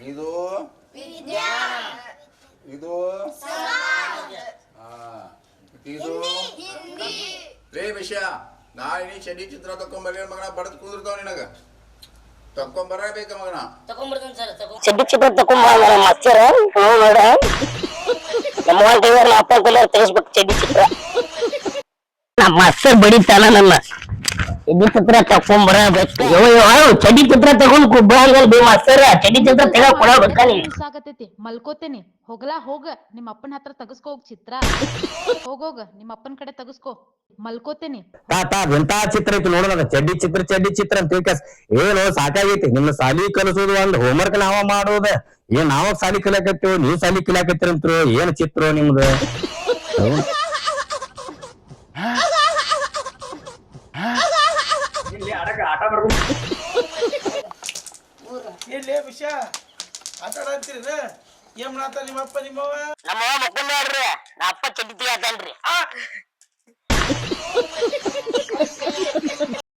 ಇದು ಇದು ಇದು ಲೇ ವಿಷಯ ನಾಳೆ ನೀ ಚಡ್ಡಿ ಚಿತ್ರ ತಕೊಂಬರ್ಲಿ ಮಗನ ಬಡದ್ ಕುಂದಿರ್ತಾವ ನಿನಗ ತಕೊಂಬರಬೇಕ ಮಗನ ತಕೊಂಡ್ಬಿಡ್ತಾನೆ ಸರ್ ಚಡ್ಡಿ ಚಿತ್ರ ತಕೊಂಬ ಮಾಸ್ತರ ನೋಡ ನಮ್ಮ ಟಿವಿಯರ್ ಅಪ್ಪ ಕಲರ್ ತೆಗಿಸ್ಬೇಕು ಚಡ್ಡಿ ಚಿತ್ರ ನಮ್ಮ ಮಾಸ್ತರ್ ಬಡಿತಾನ ನನ್ನ ಚಡ್ಡಿ ಚಿತ್ರ ತಕೊಂಬರಬೇಕು ಚಡ್ಡಿ ಚಿತ್ರ ತಗೊಂಡ್ ಕುಬ್ಬಂಗಲ್ ಬಿ ಮಾಸ್ತರ್ ಚಡ್ಡಿ ಚಿತ್ರ ತೆಗ ಕೊಡಬೇಕ ನೀ ಸಾಕತೈತಿ ಮಲ್ಕೋತೇನಿ ಹೋಗ್ಲಾ ಹೋಗ ನಿಮ್ಮ ಅಪ್ಪನ ಹತ್ರ ತಗಸ್ಕೋ ಹೋಗ್ ಚಿತ್ರ ಹೋಗೋಗ ನಿಮ್ಮ ಅಪ್ಪನ ಕಡೆ ತಗಸ್ಕೋ ಮಲ್ಕೋತೇನಿ ತಾತ ಎಂತ ಚಿತ್ರ ಐತಿ ನೋಡೋಣ ಚಡ್ಡಿ ಚಿತ್ರ ಅಂತ ತಿಳ್ಕಸ್ ಏನು ಸಾಕಾಗೈತಿ ನಿಮ್ಮ ಸಾಲಿ ಕಲಿಸೋದು ಒಂದ್ ಹೋಮ್ವರ್ಕ್ ನಾವ ಮಾಡೋದ ಏನ್ ನಾವ ಸಾಲಿ ಕಲಿಯಾಕತ್ತೀವಿ ನೀವ್ ಸಾಲಿ ಕಲಿಯಾಕತ್ತೀರಂತ್ರು ಏನ್ ಚಿತ್ರ ನಿಮ್ದು ಆಟ ಮಾಡ್ಕೊಂಡು ಇಲ್ಲಿ ವಿಷಯ ಆಟ ಆಡ್ತೀರಿ ಏನ್ ಮಾಡತ್ತ ನಿಮ್ಮಪ್ಪ ನಿಮ್ಮವ ನಮ್ಮ ಮಕ್ಕಳು ನೋಡ್ರಿ ನಾ ಅಪ್ಪ ಚಡ್ಡಿ ತೆಗಿತಾನ್ರಿ